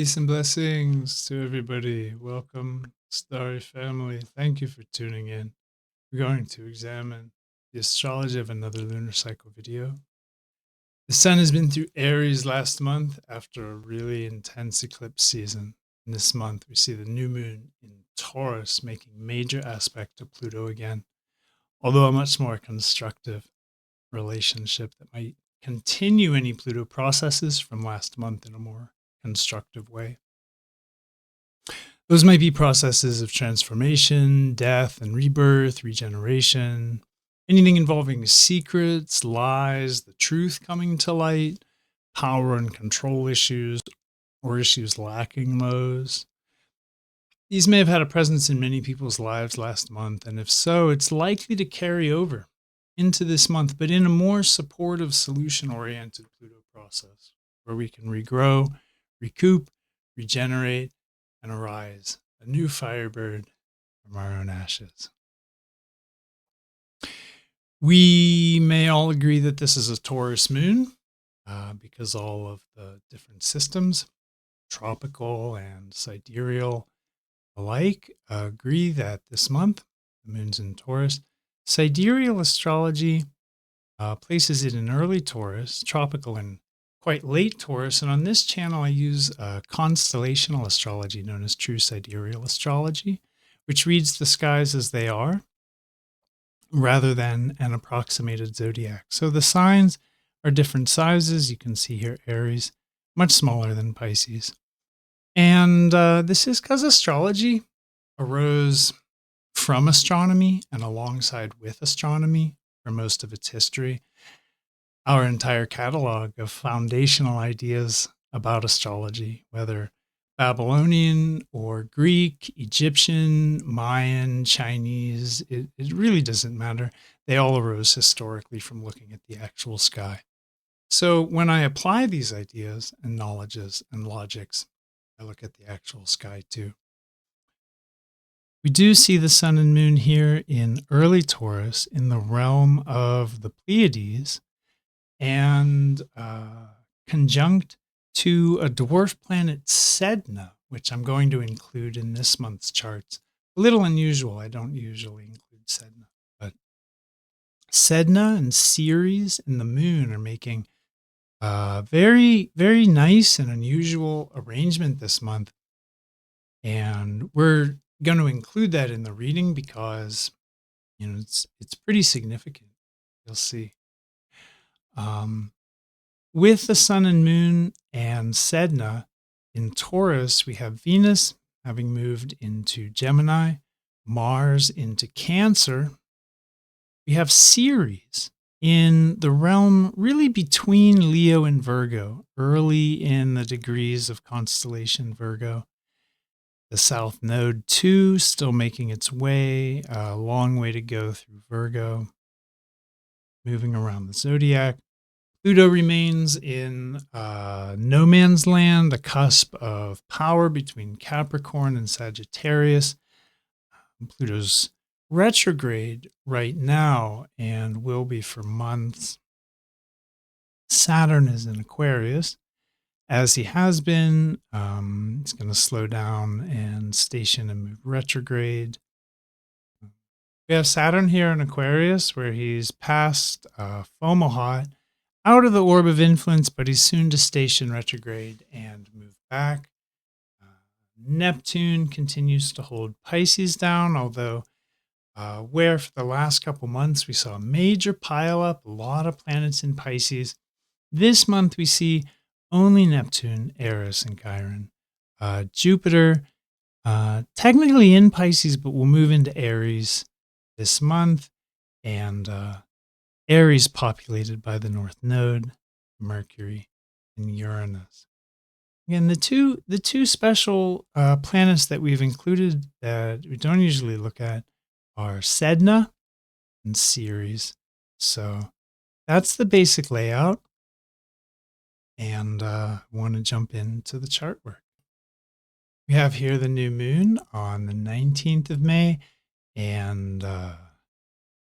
Peace and blessings to everybody. Welcome, Starry family. Thank you for tuning in. We're going to examine the astrology of another lunar cycle video. The sun has been through Aries last month after a really intense eclipse season. And this month, we see the new moon in Taurus making major aspect to Pluto again, although a much more constructive relationship that might continue any Pluto processes from last month in a more constructive way. Those might be processes of transformation, death and rebirth, regeneration, anything involving secrets, lies, the truth coming to light, power and control issues, or issues lacking those. These may have had a presence in many people's lives last month, and if so, it's likely to carry over into this month, but in a more supportive, solution-oriented Pluto process, where we can regrow, recoup, regenerate, and arise, a new firebird from our own ashes. We may all agree that this is a Taurus moon because all of the different systems, tropical and sidereal alike, agree that this month, the moon's in Taurus. Sidereal astrology places it in early Taurus, tropical and quite late Taurus, and on this channel I use constellational astrology known as True Sidereal Astrology, which reads the skies as they are rather than an approximated zodiac. So the signs are different sizes. You can see here Aries, much smaller than Pisces. And this is because astrology arose from astronomy and alongside with astronomy for most of its history. Our entire catalog of foundational ideas about astrology, whether Babylonian or Greek, Egyptian, Mayan, Chinese, it really doesn't matter. They all arose historically from looking at the actual sky. So when I apply these ideas and knowledges and logics, I look at the actual sky too. We do see the sun and moon here in early Taurus in the realm of the Pleaides, and conjunct to a dwarf planet Sedna, which I'm going to include in this month's charts. A little unusual. I don't usually include Sedna, but Sedna and Ceres and the moon are making a very, very nice and unusual arrangement this month. And we're going to include that in the reading because, it's pretty significant. You'll see. With the sun and moon and Sedna in Taurus, we have Venus having moved into Gemini, Mars into Cancer. We have Ceres in the realm really between Leo and Virgo, early in the degrees of constellation Virgo. The South Node 2 still making its way, a long way to go through Virgo, moving around the zodiac. Pluto remains in no man's land, the cusp of power between Capricorn and Sagittarius. Pluto's retrograde right now and will be for months. Saturn is in Aquarius, as he has been. He's going to slow down and station and move retrograde. We have Saturn here in Aquarius, where he's past Fomalhaut, out of the orb of influence, but he's soon to station retrograde and move back. Neptune continues to hold Pisces down, although where for the last couple months we saw a major pileup, a lot of planets in Pisces. This month we see only Neptune, Eris, and Chiron. Jupiter, technically in Pisces, but will move into Aries this month, and Aries populated by the North Node, Mercury, and Uranus. Again, the two special planets that we've included that we don't usually look at are Sedna and Ceres. So that's the basic layout. And I want to jump into the chart work. We have here the new moon on the 19th of May, and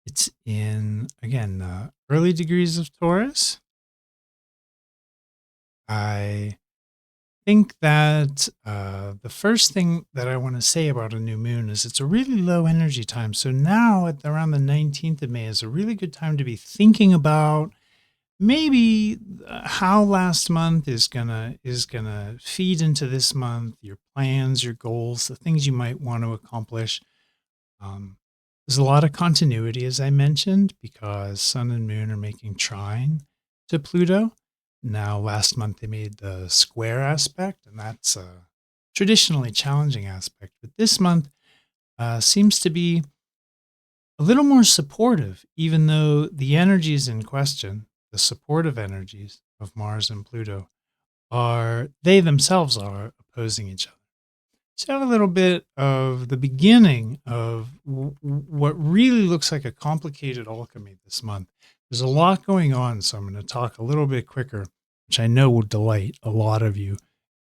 it's in, again, early degrees of Taurus. I think that the first thing that I want to say about a new moon is it's a really low energy time. So now at around the 19th of May is a really good time to be thinking about maybe how last month is gonna feed into this month, your plans, your goals, the things you might want to accomplish. Um, there's a lot of continuity, as I mentioned, because Sun and Moon are making trine to Pluto. Now, last month they made the square aspect, and that's a traditionally challenging aspect. But this month seems to be a little more supportive, even though the energies in question, the supportive energies of Mars and Pluto, they themselves are opposing each other. So have a little bit of the beginning of what really looks like a complicated alchemy this month. There's a lot going on, so I'm going to talk a little bit quicker, which I know will delight a lot of you.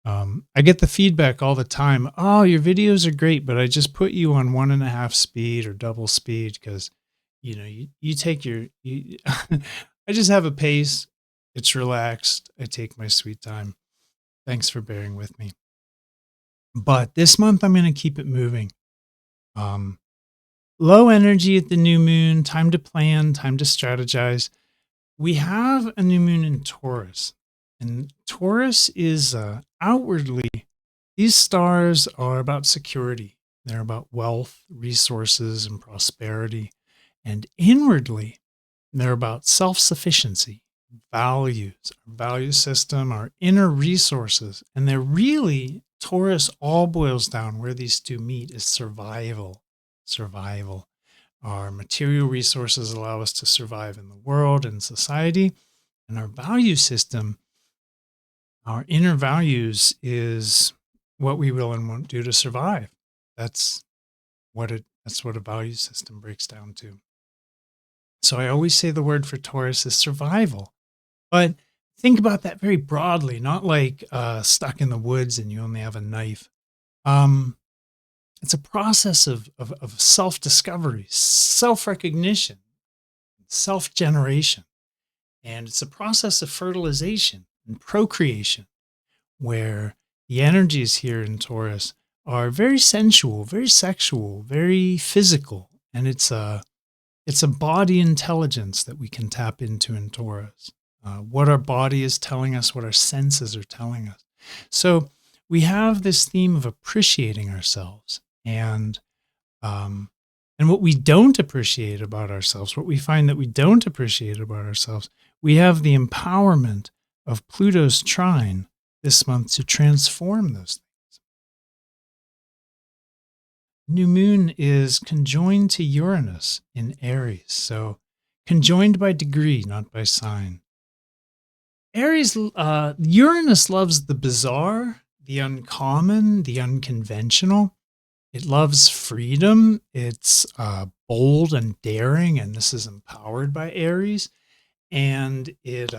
I get the feedback all the time. Oh, your videos are great, but I just put you on 1.5 speed or double speed because, you take I just have a pace. It's relaxed. I take my sweet time. Thanks for bearing with me. But this month, I'm going to keep it moving. Low energy at the new moon, time to plan, time to strategize. We have a new moon in Taurus, and Taurus is outwardly, these stars are about security. They're about wealth, resources, and prosperity. And inwardly, they're about self-sufficiency, values, our value system, our inner resources. And they're really, Taurus all boils down where these two meet is survival. Survival. Our material resources allow us to survive in the world and society. And our value system, our inner values, is what we will and won't do to survive. That's what a value system breaks down to. So I always say the word for Taurus is survival. But think about that very broadly, not like stuck in the woods and you only have a knife. It's a process of self-discovery, self-recognition, self-generation. And it's a process of fertilization and procreation, where the energies here in Taurus are very sensual, very sexual, very physical. And it's a body intelligence that we can tap into in Taurus. What our body is telling us, what our senses are telling us. So we have this theme of appreciating ourselves and what we don't appreciate about ourselves, what we find that we don't appreciate about ourselves. We have the empowerment of Pluto's trine this month to transform those things. New moon is conjoined to Uranus in Aries, so conjoined by degree, not by sign. Aries, Uranus loves the bizarre, the uncommon, the unconventional. It loves freedom. It's bold and daring, and this is empowered by Aries. And it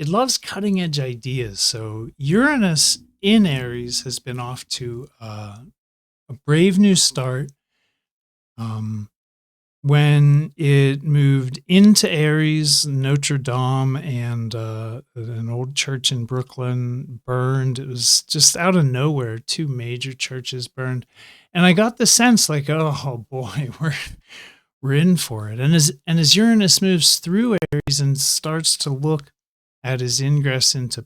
loves cutting edge ideas. So Uranus in Aries has been off to a brave new start. When it moved into Aries, Notre Dame and an old church in Brooklyn burned. It was just out of nowhere. 2 major churches burned. And I got the sense like, oh boy, we're in for it. And as Uranus moves through Aries and starts to look at his ingress into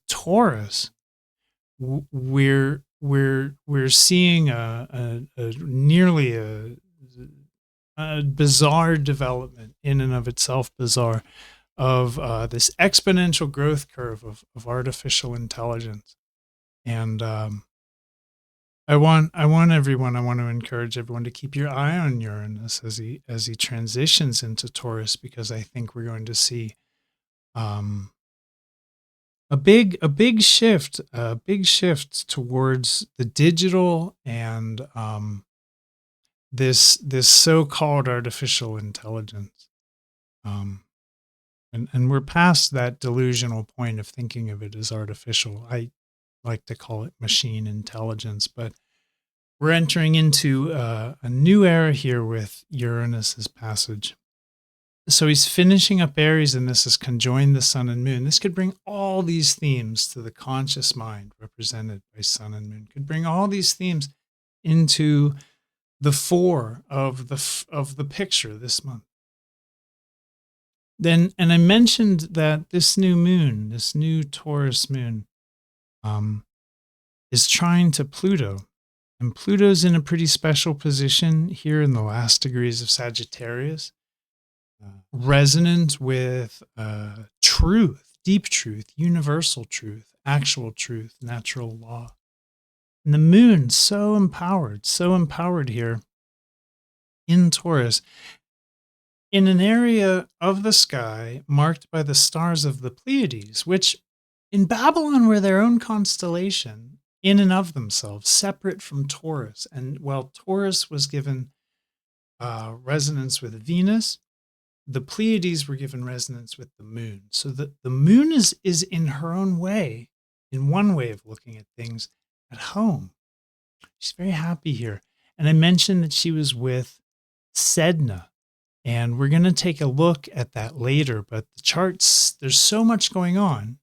Taurus, we're seeing a nearly a bizarre development in and of itself, bizarre, of this exponential growth curve of artificial intelligence. And I want to encourage everyone to keep your eye on Uranus as he transitions into Taurus, because I think we're going to see a big shift towards the digital and this so-called artificial intelligence. And we're past that delusional point of thinking of it as artificial. I like to call it machine intelligence, but we're entering into a new era here with Uranus's passage. So he's finishing up Aries, and this is conjoined the sun and moon. This could bring all these themes to the conscious mind represented by sun and moon, could bring all these themes into the fore of the picture this month. And I mentioned that this new moon, this new Taurus moon, is trine to Pluto. And Pluto's in a pretty special position here in the last degrees of Sagittarius, resonant with truth, deep truth, universal truth, actual truth, natural law. And the moon, so empowered here in Taurus, in an area of the sky marked by the stars of the Pleaides, which in Babylon were their own constellation in and of themselves, separate from Taurus. And while Taurus was given resonance with Venus, the Pleiades were given resonance with the moon. So the moon is in her own way, in one way of looking at things, at home. She's very happy here. And I mentioned that she was with Sedna. And we're going to take a look at that later. But the charts, there's so much going on.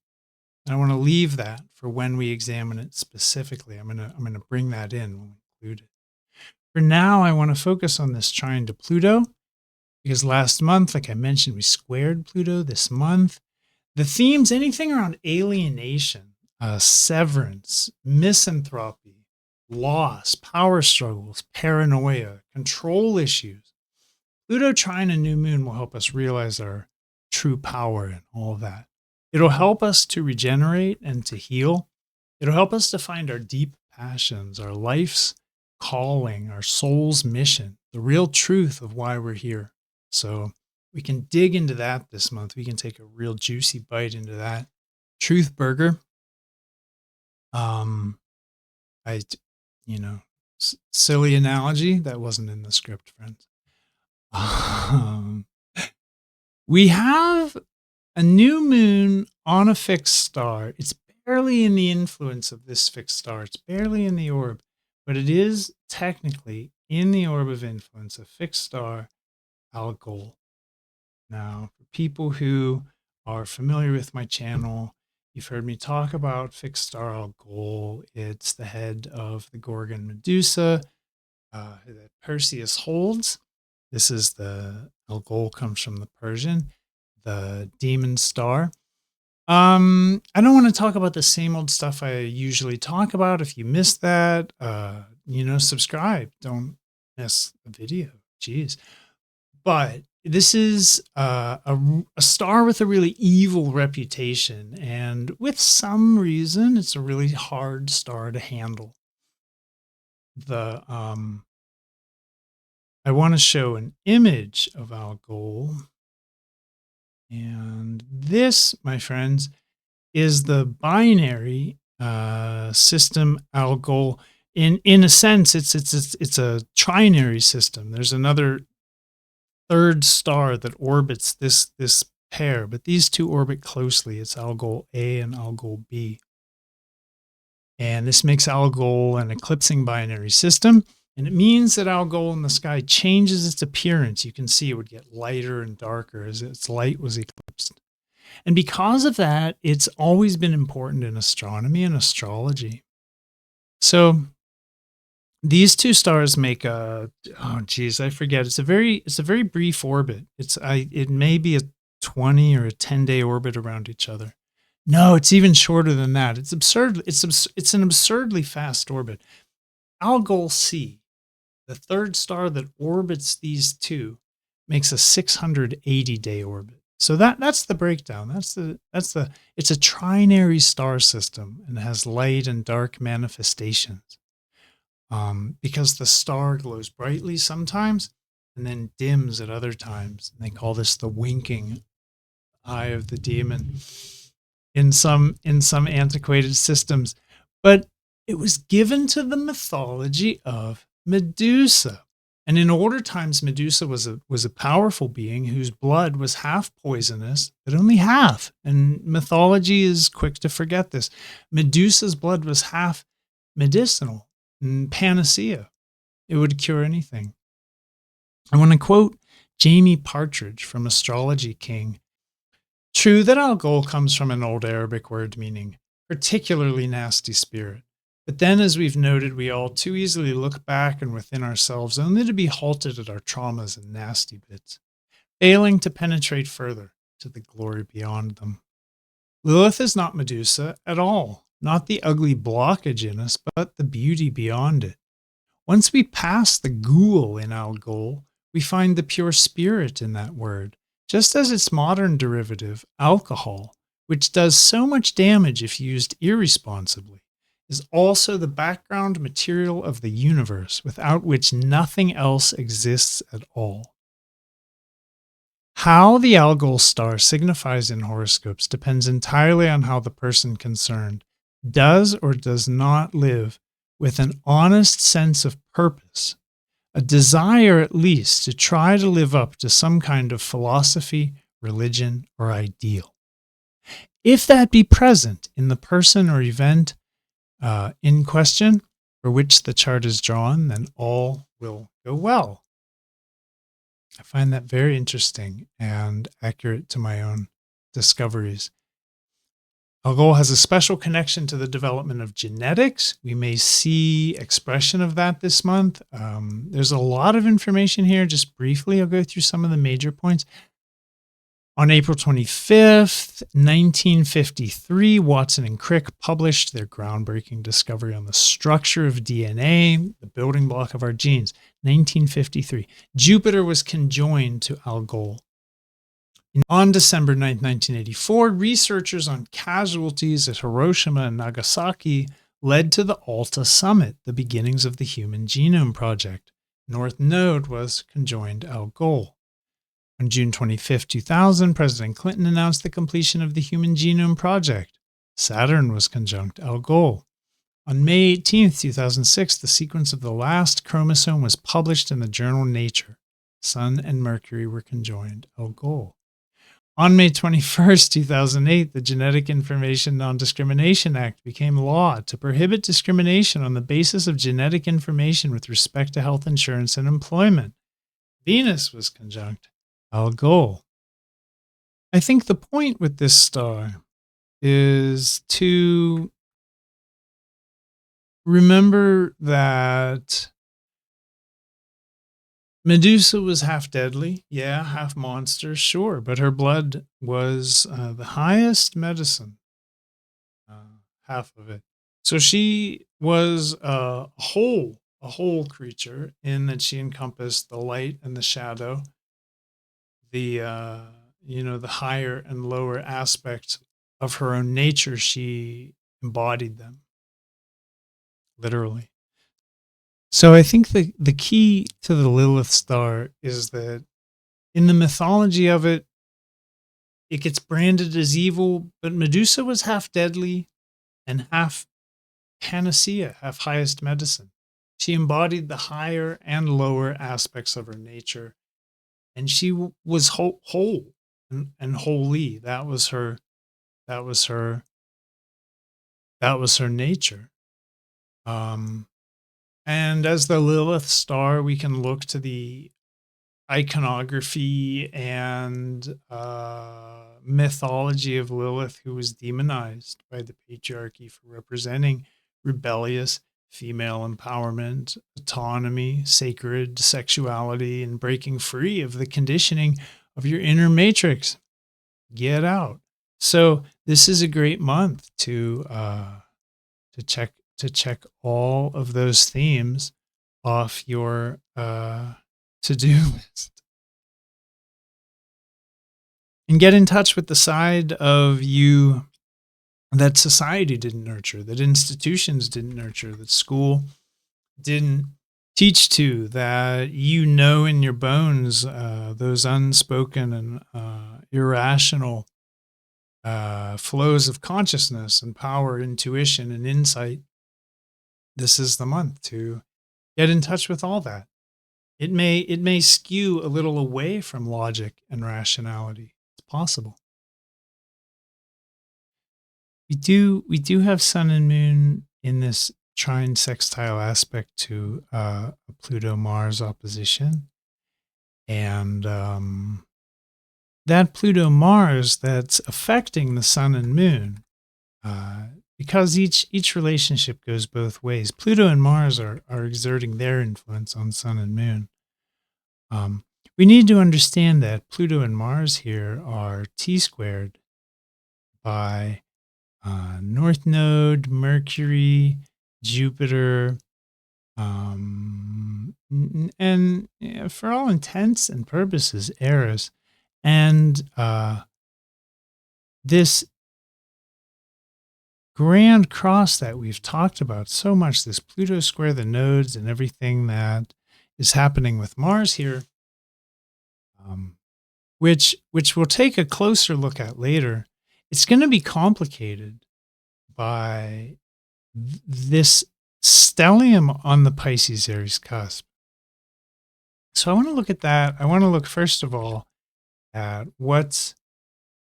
And I want to leave that for when we examine it specifically. I'm going to bring that in when we include it. For now, I want to focus on this trine to Pluto, because last month, like I mentioned, we squared Pluto. This month, the themes, anything around alienation, severance, misanthropy, loss, power struggles, paranoia, control issues. Pluto trine a new moon will help us realize our true power and all of that. It'll help us to regenerate and to heal. It'll help us to find our deep passions, our life's calling, our soul's mission, the real truth of why we're here. So we can dig into that this month. We can take a real juicy bite into that. Truth burger. Silly analogy. That wasn't in the script, friends. We have a new moon on a fixed star. It's barely in the influence of this fixed star. It's barely in the orb, but it is technically in the orb of influence, a fixed star, Algol. Now, for people who are familiar with my channel, you've heard me talk about fixed star Algol. It's the head of the Gorgon Medusa that Perseus holds. This is the Algol, comes from the Persian, the demon star. I don't want to talk about the same old stuff I usually talk about. If you missed that, subscribe. Don't miss the video. Jeez. But this is a star with a really evil reputation, and with some reason, it's a really hard star to handle. I want to show an image of Algol, and this, my friends, is the binary system Algol. In a sense, it's a trinary system. There's another third star that orbits this pair, but these two orbit closely. It's Algol A and Algol B. And this makes Algol an eclipsing binary system. And it means that Algol in the sky changes its appearance. You can see it would get lighter and darker as its light was eclipsed. And because of that, it's always been important in astronomy and astrology. So these two stars make I forget. It's a very brief orbit. It may be a 20 or a 10-day orbit around each other. No, it's even shorter than that. It's absurd. It's an absurdly fast orbit. Algol C, the third star that orbits these two, makes a 680-day orbit. So that's the breakdown. It's a trinary star system, and it has light and dark manifestations. Because the star glows brightly sometimes and then dims at other times. And they call this the winking eye of the demon in some antiquated systems. But it was given to the mythology of Medusa. And in older times, Medusa was a powerful being whose blood was half poisonous, but only half. And mythology is quick to forget this. Medusa's blood was half medicinal and panacea. It would cure anything. I want to quote Jamie Partridge from Astrology King. True that Algol comes from an old Arabic word meaning particularly nasty spirit. But then, as we've noted, we all too easily look back and within ourselves only to be halted at our traumas and nasty bits, failing to penetrate further to the glory beyond them. Lilith is not Medusa at all, not the ugly blockage in us, but the beauty beyond it. Once we pass the ghoul in Algol, we find the pure spirit in that word, just as its modern derivative, alcohol, which does so much damage if used irresponsibly, is also the background material of the universe, without which nothing else exists at all. How the Algol star signifies in horoscopes depends entirely on how the person concerned does or does not live with an honest sense of purpose, a desire at least to try to live up to some kind of philosophy, religion, or ideal. If that be present in the person or event in question for which the chart is drawn, then all will go well. I find that very interesting and accurate to my own discoveries. Algol has a special connection to the development of genetics. We may see expression of that this month. There's a lot of information here. Just briefly, I'll go through some of the major points. On April 25th, 1953, Watson and Crick published their groundbreaking discovery on the structure of DNA, the building block of our genes. 1953. Jupiter was conjoined to Algol. On December 9, 1984, researchers on casualties at Hiroshima and Nagasaki led to the Alta Summit, the beginnings of the Human Genome Project. North Node was conjoined Algol. On June 25, 2000, President Clinton announced the completion of the Human Genome Project. Saturn was conjunct Algol. On May 18, 2006, the sequence of the last chromosome was published in the journal Nature. Sun and Mercury were conjoined Algol. On May 21, 2008, the Genetic Information Non-Discrimination Act became law to prohibit discrimination on the basis of genetic information with respect to health insurance and employment. Venus was conjunct Algol. I think the point with this star is to remember that Medusa was half deadly, yeah, half monster, sure, but her blood was the highest medicine, half of it. So she was a whole creature in that she encompassed the light and the shadow, the the higher and lower aspects of her own nature. She embodied them, literally. So I think the key to the Lilith star is that in the mythology of it, it gets branded as evil, but Medusa was half deadly and half panacea, half highest medicine. She embodied the higher and lower aspects of her nature, and she was whole and holy. That was her nature. And as the Lilith star, we can look to the iconography and mythology of Lilith, who was demonized by the patriarchy for representing rebellious female empowerment, autonomy, sacred sexuality, and breaking free of the conditioning of your inner matrix. Get out. So this is a great month to check all of those themes off your to-do list. And get in touch with the side of you that society didn't nurture, that institutions didn't nurture, that school didn't teach to, that you know in your bones, those unspoken and irrational flows of consciousness and power, intuition, and insight. This is the month to get in touch with all that. It may skew a little away from logic and rationality. It's possible. We do have Sun and Moon in this trine sextile aspect to a Pluto-Mars opposition. And that Pluto-Mars that's affecting the sun and moon, because each relationship goes both ways. Pluto and Mars are exerting their influence on sun and moon. We need to understand that Pluto and Mars here are T-squared by North Node, Mercury, Jupiter, and for all intents and purposes, Eris. And this grand cross that we've talked about so much, this Pluto square, the nodes, and everything that is happening with Mars here, which we'll take a closer look at later, it's going to be complicated by this stellium on the Pisces Aries cusp. So I want to look at that. I want to look, first of all, at what's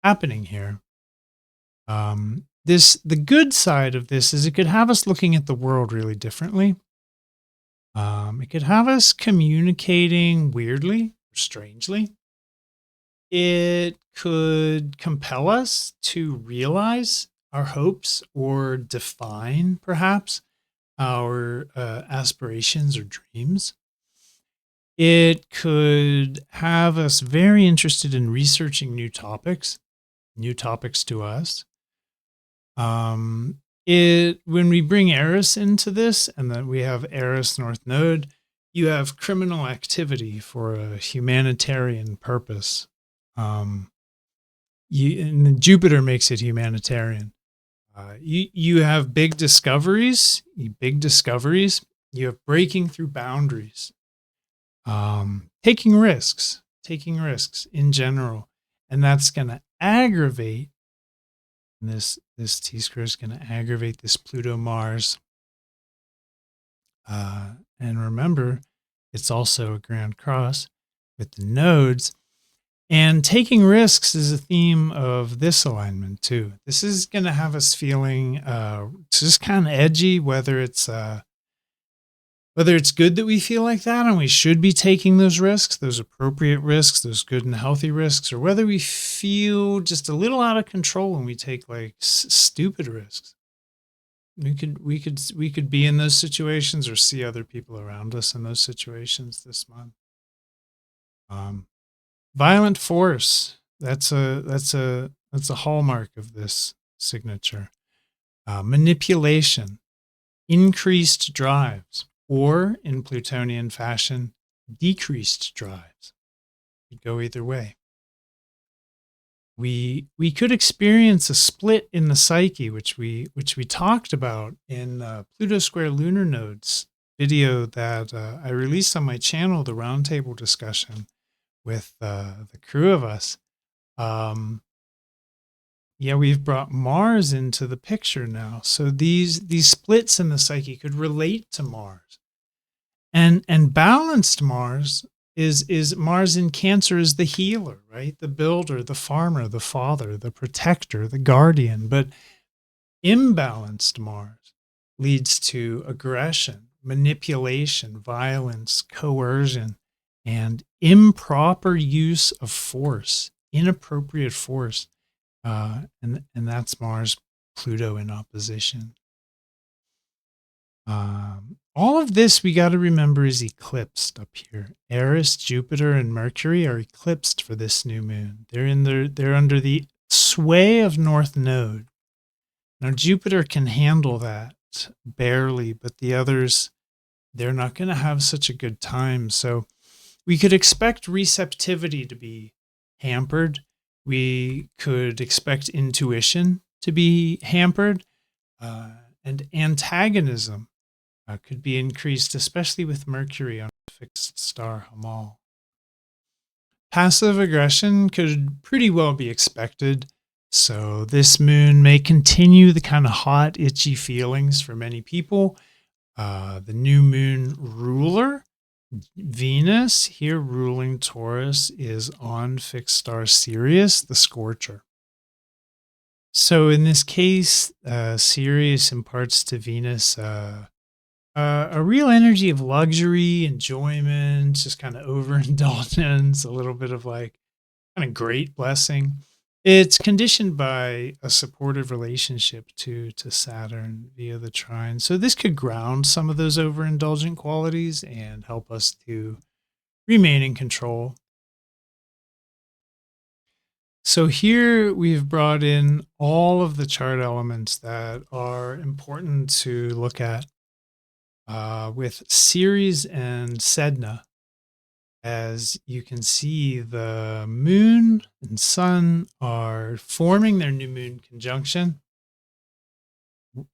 happening here. The good side of this is it could have us looking at the world really differently. It could have us communicating weirdly or strangely. It could compel us to realize our hopes or define, perhaps, our aspirations or dreams. It could have us very interested in researching new topics to us. When we bring Eris into this, and then we have Eris North Node, you have criminal activity for a humanitarian purpose. And Jupiter makes it humanitarian. You have big discoveries. You have breaking through boundaries, taking risks in general, and that's going to aggravate. This T-square is going to aggravate this Pluto-Mars. And remember, it's also a grand cross with the nodes. And taking risks is a theme of this alignment too. This is going to have us feeling just kind of edgy, whether it's good that we feel like that and we should be taking those risks, those appropriate risks, those good and healthy risks, or whether we feel just a little out of control when we take like stupid risks. We could be in those situations or see other people around us in those situations this month. Violent force. That's a hallmark of this signature. Manipulation, increased drives, or in Plutonian fashion, decreased drives. It could go either way. We could experience a split in the psyche, which we talked about in Pluto Square Lunar Nodes video that I released on my channel, the roundtable discussion with the crew of us. We've brought Mars into the picture now. So these splits in the psyche could relate to Mars. And balanced Mars is Mars in Cancer is the healer, right? The builder, the farmer, the father, the protector, the guardian. But imbalanced Mars leads to aggression, manipulation, violence, coercion, and improper use of force, inappropriate force. And that's Mars, Pluto in opposition. All of this we got to remember is eclipsed up here. Eris, Jupiter, and Mercury are eclipsed for this new moon. They're under the sway of North Node. Now Jupiter can handle that barely, but the others, they're not going to have such a good time. So we could expect receptivity to be hampered. We could expect intuition to be hampered, and antagonism could be increased, especially with Mercury on a fixed star Hamal. Passive aggression could pretty well be expected. So this moon may continue the kind of hot, itchy feelings for many people. The new moon ruler, Venus, here ruling Taurus, is on fixed star Sirius, the Scorcher. So in this case, Sirius imparts to Venus a real energy of luxury, enjoyment, just kind of overindulgence, a little bit of like kind of great blessing. It's conditioned by a supportive relationship to Saturn via the trine. So this could ground some of those overindulgent qualities and help us to remain in control. So here we've brought in all of the chart elements that are important to look at with Ceres and Sedna. As you can see, the moon and sun are forming their new moon conjunction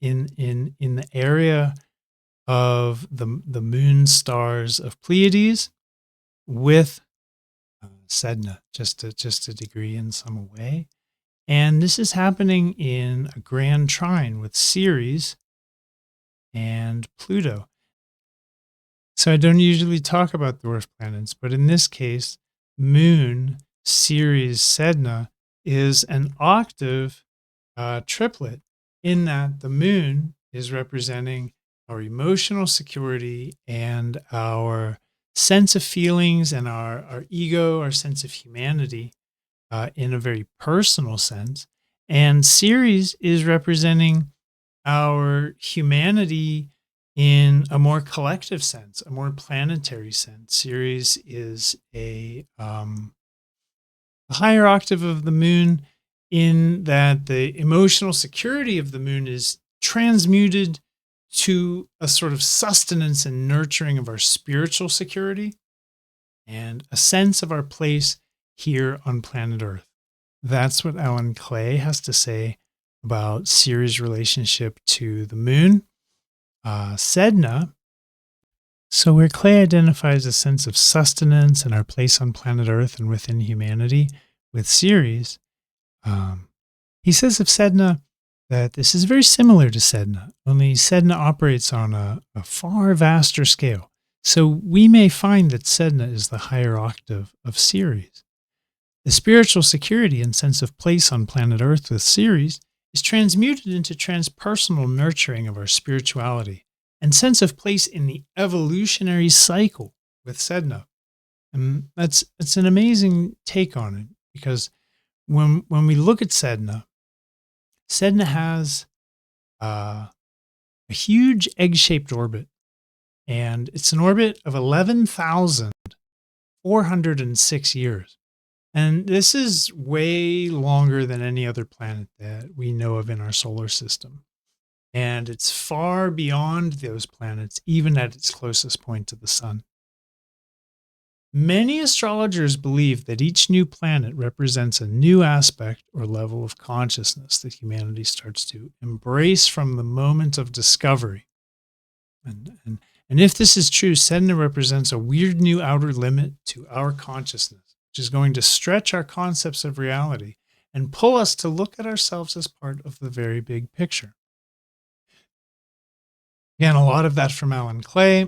in the area of the moon stars of Pleiades with Sedna, just a degree in some way. And this is happening in a grand trine with Ceres and Pluto. So I don't usually talk about dwarf planets, but in this case, Moon, Ceres, Sedna is an octave triplet in that the moon is representing our emotional security and our sense of feelings and our ego, our sense of humanity in a very personal sense. And Ceres is representing our humanity in a more collective sense, a more planetary sense. Ceres is a higher octave of the moon in that the emotional security of the moon is transmuted to a sort of sustenance and nurturing of our spiritual security and a sense of our place here on planet Earth. That's what Alan Clay has to say about Ceres' relationship to the moon. Sedna, so where Clay identifies a sense of sustenance and our place on planet Earth and within humanity with Ceres, he says of Sedna that this is very similar to Sedna, only Sedna operates on a far vaster scale. So we may find that Sedna is the higher octave of Ceres. The spiritual security and sense of place on planet Earth with Ceres is transmuted into transpersonal nurturing of our spirituality and sense of place in the evolutionary cycle with Sedna. And it's an amazing take on it because when we look at Sedna, Sedna has a huge egg-shaped orbit, and it's an orbit of 11,406 years. And this is way longer than any other planet that we know of in our solar system. And it's far beyond those planets, even at its closest point to the sun. Many astrologers believe that each new planet represents a new aspect or level of consciousness that humanity starts to embrace from the moment of discovery. And if this is true, Sedna represents a weird new outer limit to our consciousness, which is going to stretch our concepts of reality and pull us to look at ourselves as part of the very big picture. Again, a lot of that from Alan Clay.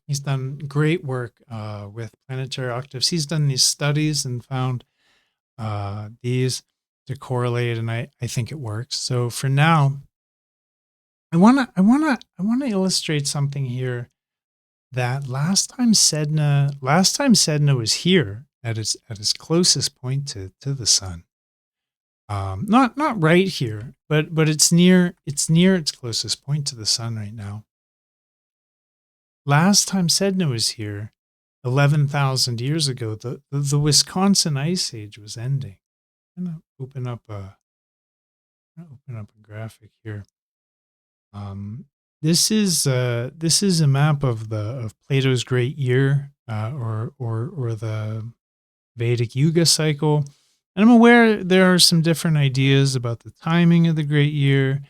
He's done great work with planetary octaves. He's done these studies and found these to correlate, and I think it works. So for now, I wanna illustrate something here. That last time Sedna was here at its closest point to the sun. Not right here, but it's near its closest point to the sun right now. Last time Sedna was here, 11,000 years ago, the Wisconsin Ice Age was ending. I'm gonna open up a graphic here. This is a map of Plato's Great Year, or the Vedic Yuga cycle. And I'm aware there are some different ideas about the timing of the Great Year,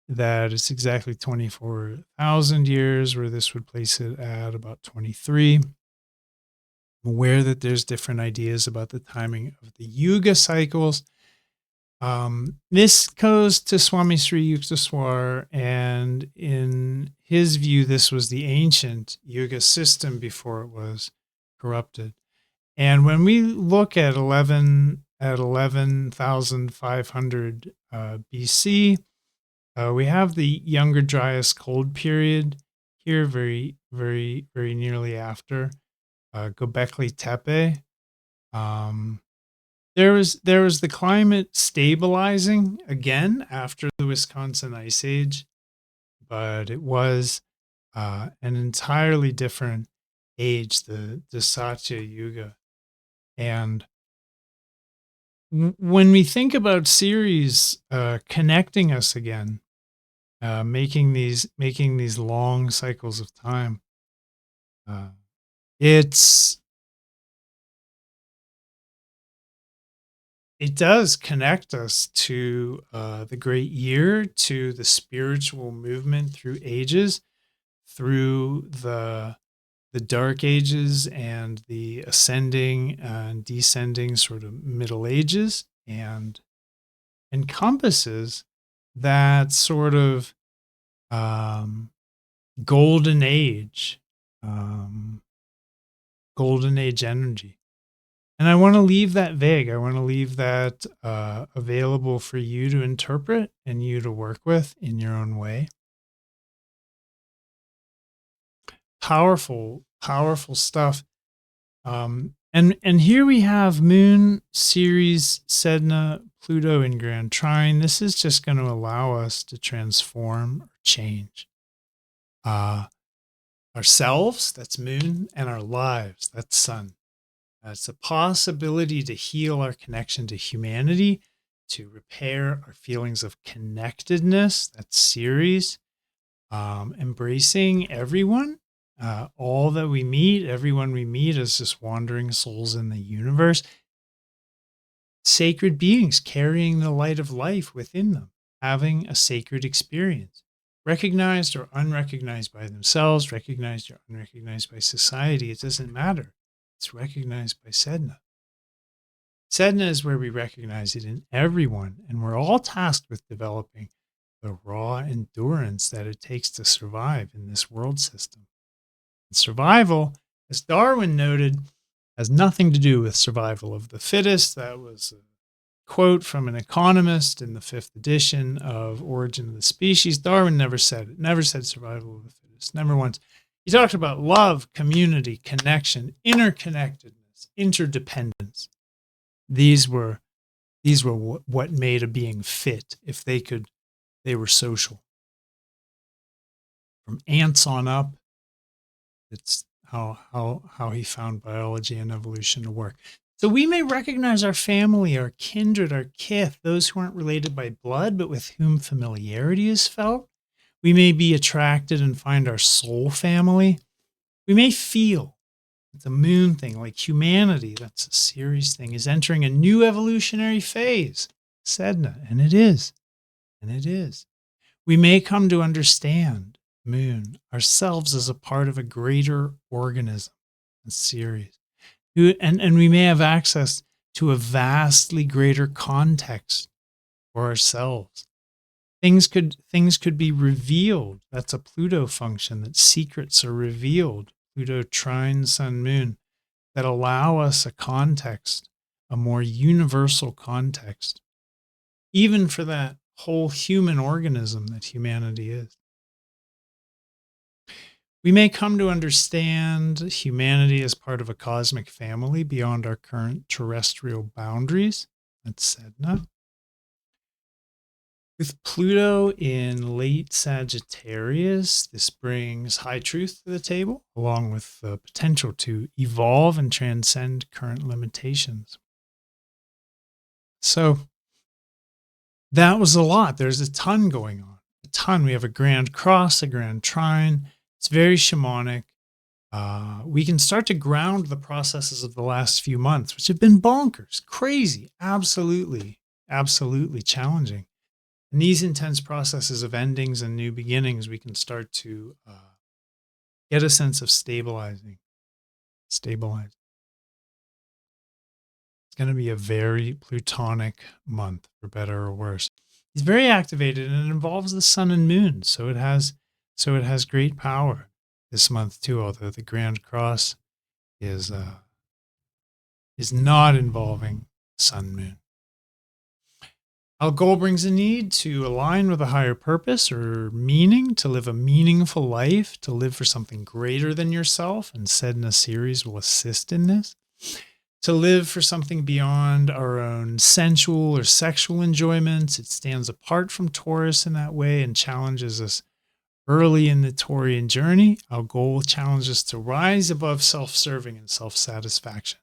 that it's exactly 24,000 years, where this would place it at about 23. I'm aware that there's different ideas about the timing of the Yuga cycles. This goes to Swami Sri Yukteswar, and in his view, this was the ancient Yuga system before it was corrupted. And when we look at 11,500 BC, we have the Younger Dryas Cold period here very nearly after Göbekli Tepe. There was the climate stabilizing again after the Wisconsin Ice Age, but it was an entirely different age, the Satya Yuga. And when we think about Ceres connecting us again, making these long cycles of time, it's it does connect us to the great year, to the spiritual movement through ages, through the dark ages and the ascending and descending sort of middle ages, and encompasses that sort of um, golden age, um, golden age energy. And I want to leave that vague. I want to leave that available for you to interpret and you to work with in your own way. Powerful, powerful stuff. And here we have Moon, Ceres, Sedna, Pluto in Grand Trine. This is just going to allow us to transform or change ourselves, that's Moon, and our lives, that's Sun. It's a possibility to heal our connection to humanity, to repair our feelings of connectedness, that's Ceres, embracing everyone. All that we meet, everyone we meet is just wandering souls in the universe, sacred beings carrying the light of life within them, having a sacred experience, recognized or unrecognized by themselves, recognized or unrecognized by society. It doesn't matter. It's recognized by Sedna. Sedna is where we recognize it in everyone, and we're all tasked with developing the raw endurance that it takes to survive in this world system. Survival, as Darwin noted, has nothing to do with survival of the fittest. That was a quote from an economist in the 5th edition of Origin of the Species. Darwin never said it, never said survival of the fittest, never once. He talked about love, community, connection, interconnectedness, interdependence. These were what made a being fit. If they were social. From ants on up, it's how he found biology and evolution to work. So we may recognize our family, our kindred, our kith, those who aren't related by blood, but with whom familiarity is felt. We may be attracted and find our soul family. We may feel, it's a Moon thing, like humanity, that's a Ceres thing, is entering a new evolutionary phase. Sedna, and it is. And it is. We may come to understand, Moon, ourselves as a part of a greater organism, a Ceres. And we may have access to a vastly greater context for ourselves. Things could be revealed. That's a Pluto function, that secrets are revealed. Pluto trine Sun Moon, that allow us a context, a more universal context, even for that whole human organism that humanity is. We may come to understand humanity as part of a cosmic family beyond our current terrestrial boundaries. That's Sedna. With Pluto in late Sagittarius, this brings high truth to the table, along with the potential to evolve and transcend current limitations. So that was a lot. There's a ton going on. A ton. We have a grand cross, a grand trine. It's very shamanic. We can start to ground the processes of the last few months, which have been bonkers, crazy, absolutely challenging. And these intense processes of endings and new beginnings, we can start to get a sense of stabilizing. It's going to be a very plutonic month, for better or worse. It's very activated, and it involves the sun and moon, so it has great power this month too. Although the Grand Cross is not involving sun moon. Algol brings a need to align with a higher purpose or meaning, to live a meaningful life, to live for something greater than yourself. And Sedna series will assist in this. To live for something beyond our own sensual or sexual enjoyments. It stands apart from Taurus in that way and challenges us early in the Taurian journey. Our goal challenges us to rise above self-serving and self-satisfaction.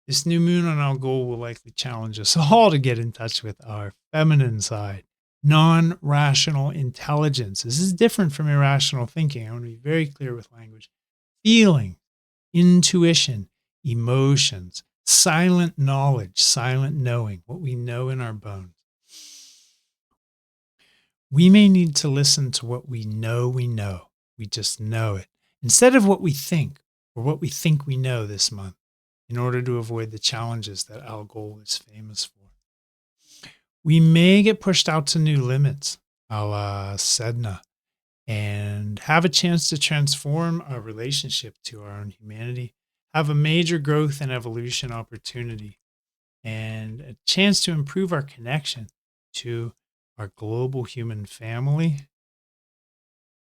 This new moon on Algol will likely challenge us all to get in touch with our feminine side, non-rational intelligence. This is different from irrational thinking. I want to be very clear with language. Feeling, intuition, emotions, silent knowledge, silent knowing, what we know in our bones. We may need to listen to what we know we know. We just know it. Instead of what we think or what we think we know this month, in order to avoid the challenges that Algol is famous for. We may get pushed out to new limits, a la Sedna, and have a chance to transform our relationship to our own humanity, have a major growth and evolution opportunity, and a chance to improve our connection to our global human family.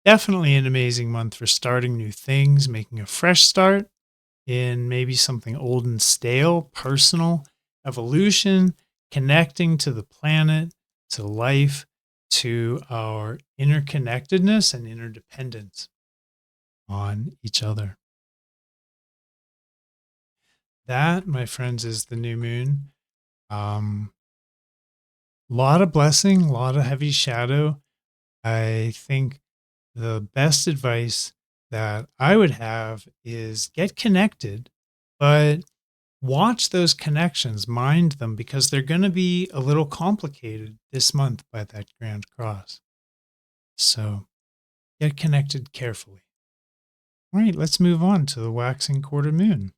Definitely an amazing month for starting new things, making a fresh start in maybe something old and stale, personal, evolution, connecting to the planet, to life, to our interconnectedness and interdependence on each other. That, my friends, is the new moon. Lot of blessing, a lot of heavy shadow. I think the best advice that I would have is get connected, but watch those connections, mind them, because they're going to be a little complicated this month by that Grand Cross. So get connected carefully. All right, let's move on to the waxing quarter moon.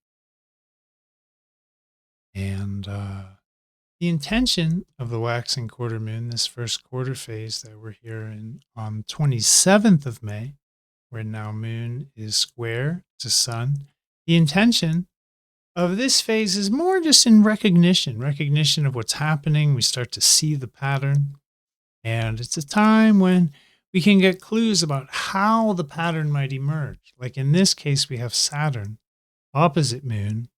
And the intention of the waxing quarter moon, this first quarter phase that we're here in on 27th of May, where now moon is square to sun, the intention of this phase is more just in recognition of what's happening. We start to see the pattern, and it's a time when we can get clues about how the pattern might emerge. Like in this case, we have Saturn, opposite moon,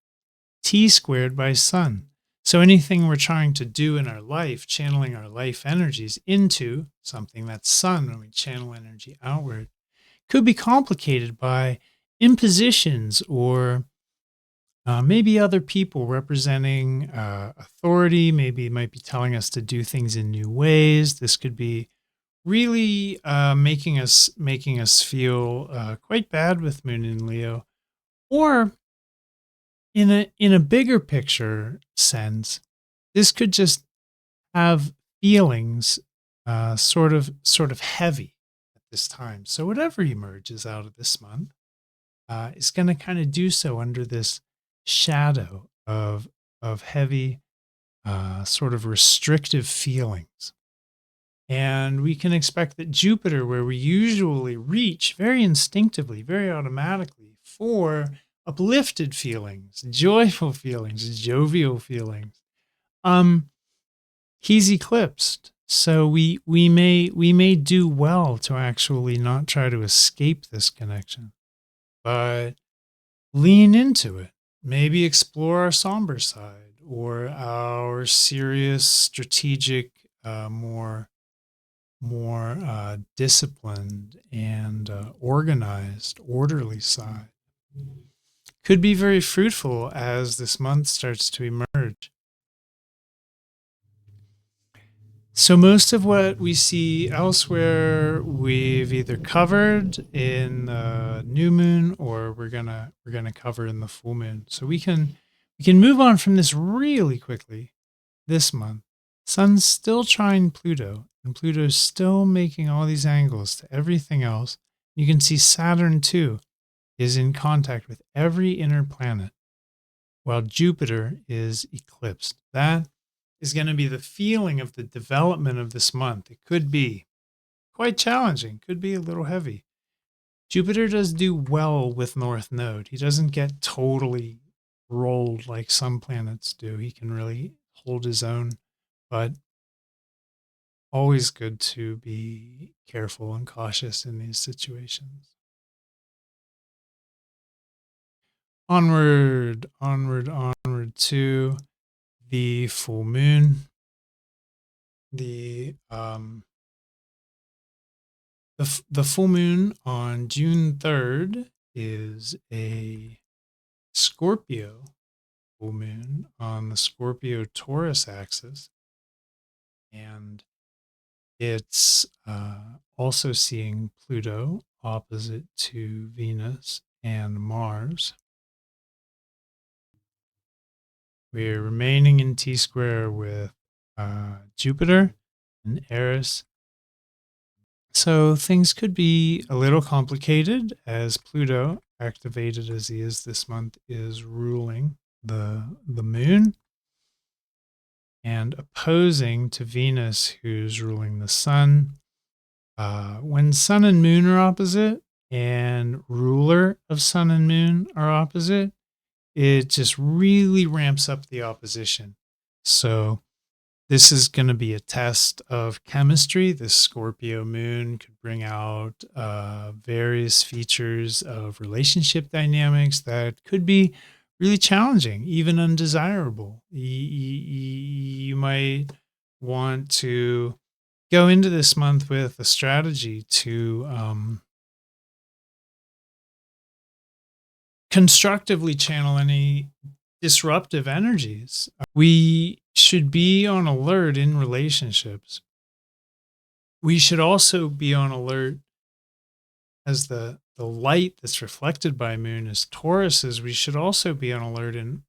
T-squared by sun. So anything we're trying to do in our life, channeling our life energies into something that's sun, when we channel energy outward, could be complicated by impositions or maybe other people representing authority. Maybe it might be telling us to do things in new ways. This could be really making us feel quite bad with Moon in Leo, or in a bigger picture sense, this could just have feelings sort of heavy at this time. So whatever emerges out of this month is going to kind of do so under this shadow of heavy sort of restrictive feelings. And we can expect that Jupiter, where we usually reach very instinctively, very automatically for uplifted feelings, joyful feelings, jovial feelings, he's eclipsed. So we may do well to actually not try to escape this connection, but lean into it. Maybe explore our somber side or our serious, strategic, more disciplined and organized, orderly side. Could be very fruitful as this month starts to emerge. So most of what we see elsewhere, we've either covered in the new moon or we're gonna cover in the full moon. So we can move on from this really quickly this month. Sun's still trine Pluto, and Pluto's still making all these angles to everything else. You can see Saturn too is in contact with every inner planet, while Jupiter is eclipsed. That is going to be the feeling of the development of this month. It could be quite challenging, could be a little heavy. Jupiter does do well with North Node. He doesn't get totally rolled like some planets do. He can really hold his own, but always good to be careful and cautious in these situations. Onward, onward, onward to the full moon. The full moon on June 3rd is a Scorpio full moon on the Scorpio Taurus axis, and it's also seeing Pluto opposite to Venus and Mars. We're remaining in T-square with Jupiter and Eris. So things could be a little complicated as Pluto, activated as he is this month, is ruling the moon and opposing to Venus, who's ruling the sun. When sun and moon are opposite and ruler of sun and moon are opposite, it just really ramps up the opposition. So this is going to be a test of chemistry. This Scorpio moon could bring out various features of relationship dynamics that could be really challenging, even undesirable. You might want to go into this month with a strategy to constructively channel any disruptive energies. We should be on alert in relationships. We should also be on alert as the light that's reflected by moon is Tauruses. We should also be on alert in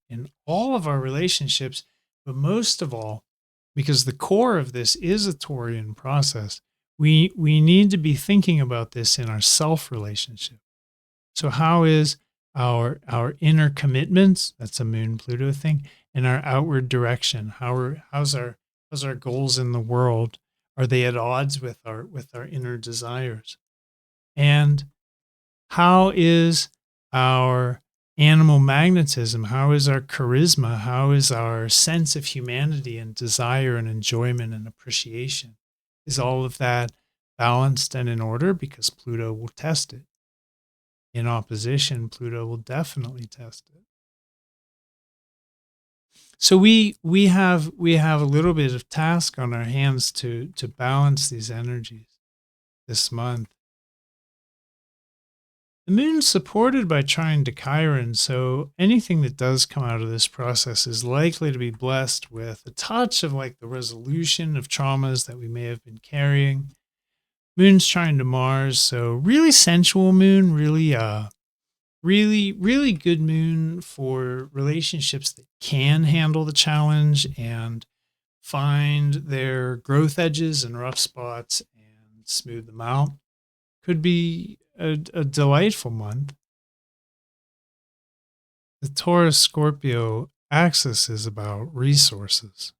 all of our relationships, but most of all, because the core of this is a Taurian process, we need to be thinking about this in our self relationship. So how is our inner commitments, that's a moon Pluto thing, and our outward direction? How's our goals in the world? Are they at odds with our inner desires? And how is our animal magnetism? How is our charisma? How is our sense of humanity and desire and enjoyment and appreciation? Is all of that balanced and in order? Because Pluto will test it. In opposition, Pluto will definitely test it. So we have a little bit of task on our hands to balance these energies this month. The moon's supported by trine to Chiron, so anything that does come out of this process is likely to be blessed with a touch of like the resolution of traumas that we may have been carrying. Moon's trine to Mars, so really sensual moon, really good moon for relationships that can handle the challenge and find their growth edges and rough spots and smooth them out. Could be a delightful month. The Taurus Scorpio axis is about resources.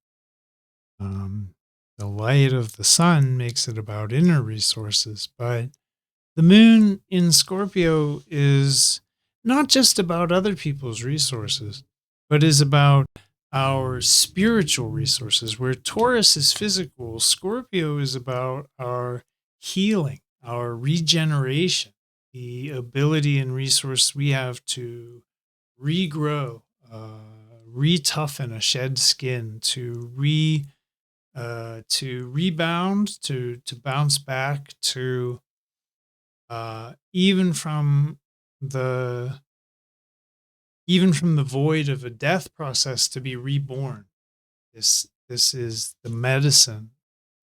The light of the sun makes it about inner resources, but the moon in Scorpio is not just about other people's resources, but is about our spiritual resources. Where Taurus is physical, Scorpio is about our healing, our regeneration, the ability and resource we have to regrow, re-toughen a shed skin, to rebound, to bounce back, to even from the void of a death process, to be reborn. This is the medicine,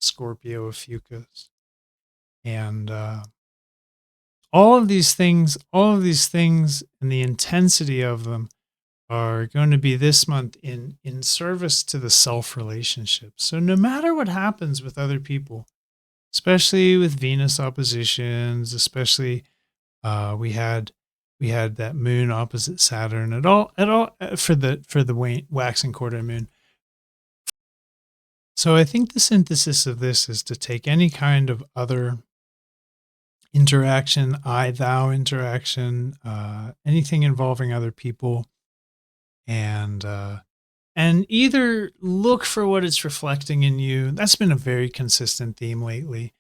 Scorpio of Fucus. And all of these things and the intensity of them are going to be this month in service to the self relationship. So no matter what happens with other people, especially with Venus oppositions, especially we had that moon opposite Saturn at all for the waxing quarter moon. So I think the synthesis of this is to take any kind of other interaction, I-thou interaction, anything involving other people, and and either look for what it's reflecting in you. That's been a very consistent theme lately.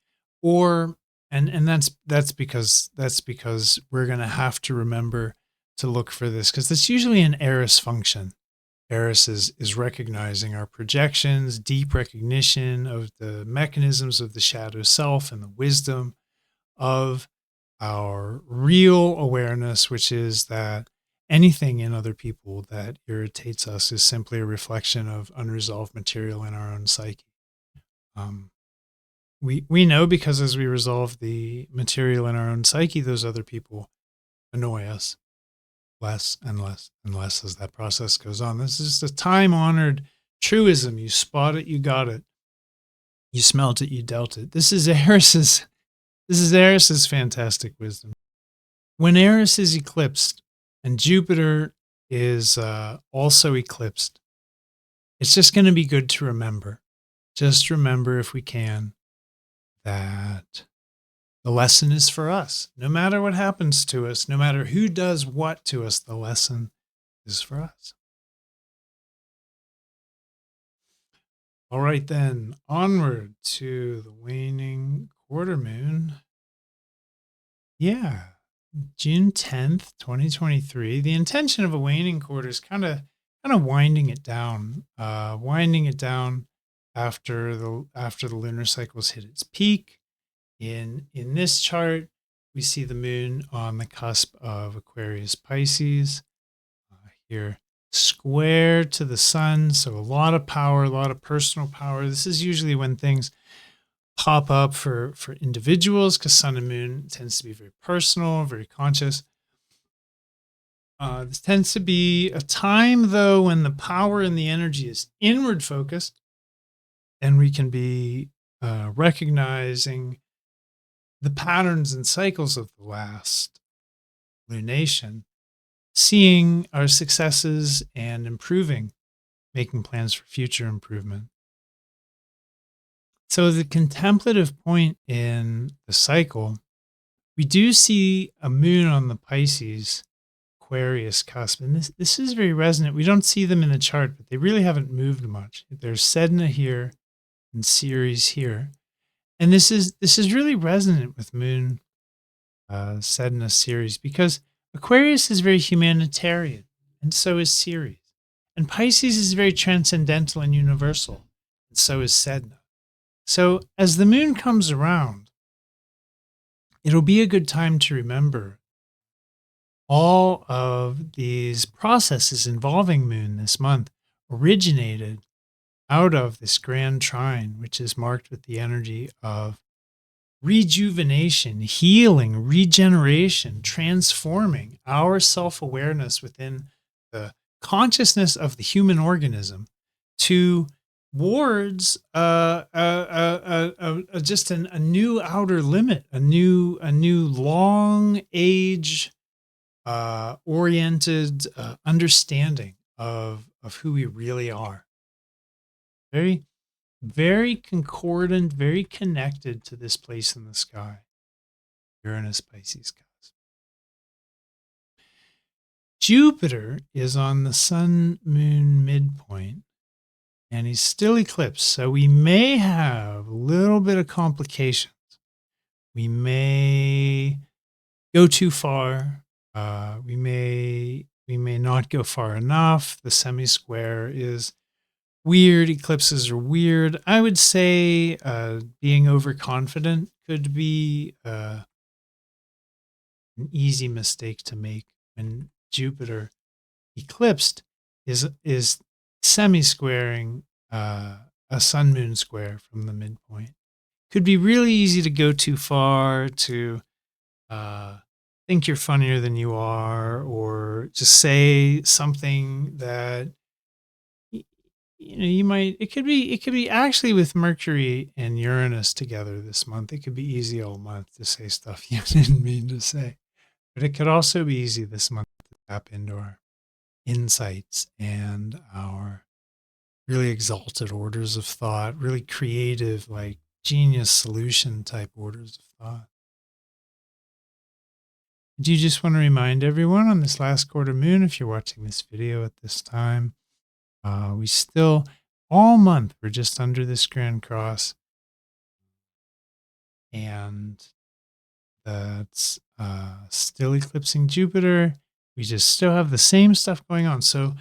Or and that's because we're going to have to remember to look for this, because it's usually an Eris function. Eris is recognizing our projections, deep recognition of the mechanisms of the shadow self and the wisdom of our real awareness, which is that anything in other people that irritates us is simply a reflection of unresolved material in our own psyche. We know, because as we resolve the material in our own psyche, those other people annoy us less and less and less as that process goes on. This is a time-honored truism. You spot it, you got it. You smelt it, you dealt it. This is Eris's fantastic wisdom. When Eris is eclipsed and Jupiter is also eclipsed, it's just going to be good to remember. Just remember, if we can, that the lesson is for us. No matter what happens to us, no matter who does what to us, the lesson is for us. All right, then, onward to the waning quarter moon. Yeah, June 10th, 2023. The intention of a waning quarter is kind of winding it down after the lunar cycles hit its peak. In this chart, we see the moon on the cusp of Aquarius Pisces, here square to the sun. So a lot of power, a lot of personal power. This is usually when things pop up for individuals, because sun and moon tends to be very personal, very conscious. This tends to be a time, though, when the power and the energy is inward focused, and we can be recognizing the patterns and cycles of the last lunation, seeing our successes and improving, making plans for future improvement. So the contemplative point in the cycle, we do see a moon on the Pisces Aquarius cusp. And this is very resonant. We don't see them in the chart, but they really haven't moved much. There's Sedna here and Ceres here. And this is really resonant with moon Sedna Ceres, because Aquarius is very humanitarian, and so is Ceres. And Pisces is very transcendental and universal, and so is Sedna. So as the moon comes around, it'll be a good time to remember all of these processes involving moon this month originated out of this grand trine, which is marked with the energy of rejuvenation, healing, regeneration, transforming our self-awareness within the consciousness of the human organism towards just a new outer limit, a new long age oriented understanding of who we really are. Very, very concordant, very connected to this place in the sky, Uranus Pisces cusp. Jupiter is on the sun-moon midpoint, and he's still eclipsed, so we may have a little bit of complications. We may go too far. We may not go far enough. The semi-square is weird. Eclipses are weird. I would say being overconfident could be an easy mistake to make when Jupiter eclipsed is semi-squaring a sun-moon square from the midpoint. Could be really easy to go too far, to think you're funnier than you are, or just say something that it could be actually, with Mercury and Uranus together this month, it could be easy all month to say stuff you didn't mean to say. But it could also be easy this month to tap into our insights and our really exalted orders of thought, really creative, like genius solution type orders of thought. Do you just want to remind everyone on this last quarter moon, if you're watching this video at this time, We still, all month, we're just under this Grand Cross, and that's still eclipsing Jupiter. We just still have the same stuff going on. So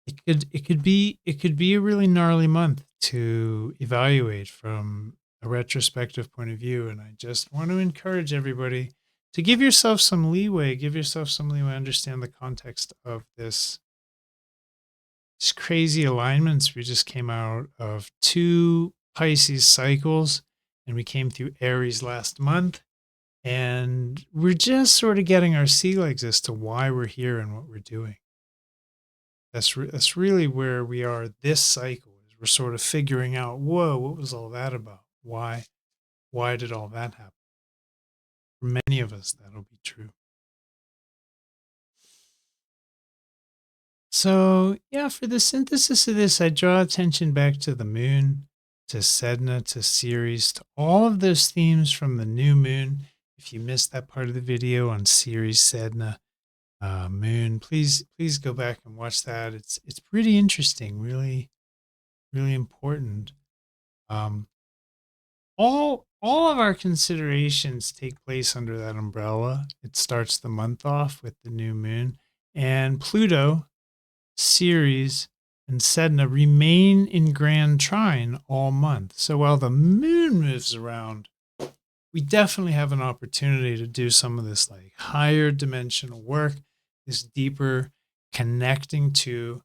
it could be a really gnarly month to evaluate from a retrospective point of view. And I just want to encourage everybody to give yourself some leeway, understand the context of this crazy alignments. We just came out of 2 Pisces cycles, and we came through Aries last month. And we're just sort of getting our sea legs as to why we're here and what we're doing. That's really where we are this cycle. Is we're sort of figuring out, whoa, what was all that about? Why did all that happen? For many of us, that'll be true. So, yeah, for the synthesis of this, I draw attention back to the moon, to Sedna, to Ceres, to all of those themes from the new moon. If you missed that part of the video on Ceres, Sedna, moon, please go back and watch that. It's pretty interesting, really, really important. All of our considerations take place under that umbrella. It starts the month off with the new moon, and Pluto, Ceres, and Sedna remain in grand trine all month. So while the moon moves around, we definitely have an opportunity to do some of this like higher dimensional work, this deeper connecting to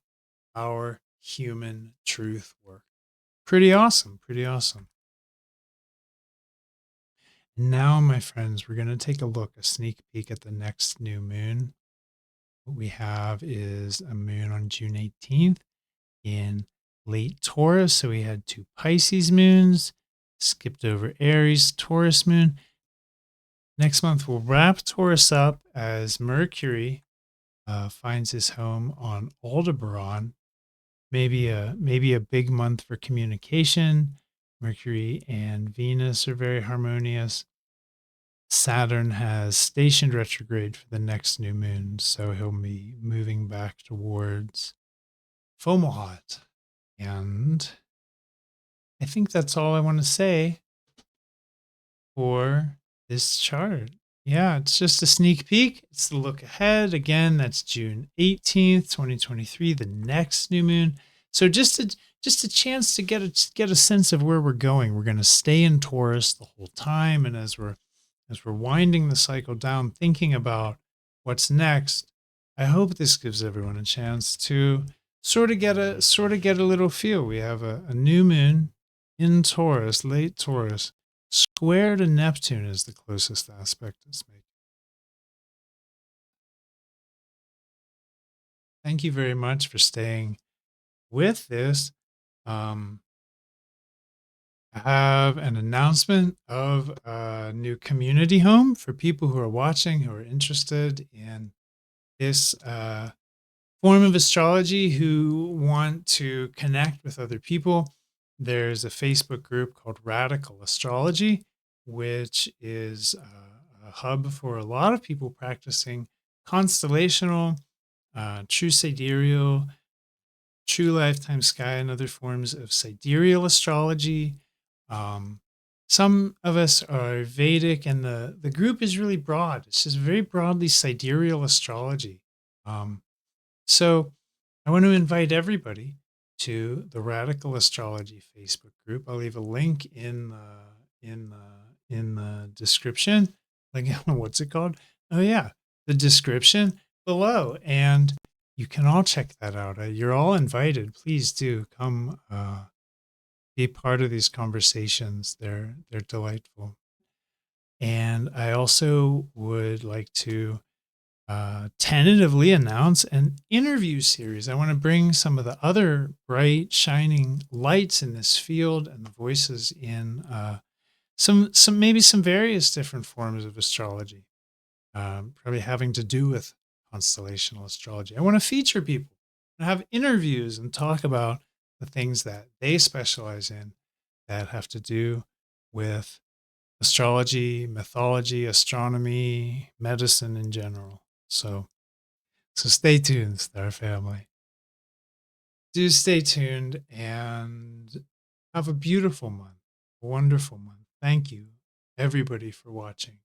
our human truth work. Pretty awesome. Pretty awesome. Now, my friends, we're going to take a sneak peek at the next new moon. What we have is a moon on June 18th in late Taurus. So we had 2 Pisces moons, skipped over Aries, Taurus moon. Next month, we'll wrap Taurus up as Mercury finds his home on Aldebaran. Maybe a big month for communication. Mercury and Venus are very harmonious. Saturn has stationed retrograde for the next new moon, so he'll be moving back towards Fomalhaut. And I think that's all I want to say for this chart. Yeah, it's just a sneak peek. It's the look ahead. Again, that's June 18th, 2023, the next new moon. So just a chance to get a sense of where we're going. We're going to stay in Taurus the whole time, and as we're winding the cycle down, thinking about what's next, I hope this gives everyone a chance to sort of get a little feel. We have a new moon in Taurus, late Taurus, square to Neptune is the closest aspect it's making. Thank you very much for staying with this. I have an announcement of a new community home for people who are watching, who are interested in this form of astrology, who want to connect with other people. There's a Facebook group called Radical Astrology, which is a hub for a lot of people practicing constellational, true sidereal, true lifetime sky, and other forms of sidereal astrology. Some of us are Vedic, and the group is really broad. It's just very broadly sidereal astrology. So I want to invite everybody to the Radical Astrology Facebook group. I'll leave a link in the description. Like, what's it called? Oh yeah, the description below, and you can all check that out. You're all invited. Please do come be part of these conversations. They're delightful. And I also would like to tentatively announce an interview series. I want to bring some of the other bright, shining lights in this field and the voices in some various different forms of astrology, probably having to do with constellational astrology. I want to feature people and have interviews and talk about the things that they specialize in that have to do with astrology, mythology, astronomy, medicine in general. So stay tuned, Star Family. do stay tuned and have a beautiful month, a wonderful month. Thank you, everybody, for watching.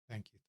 Thank you.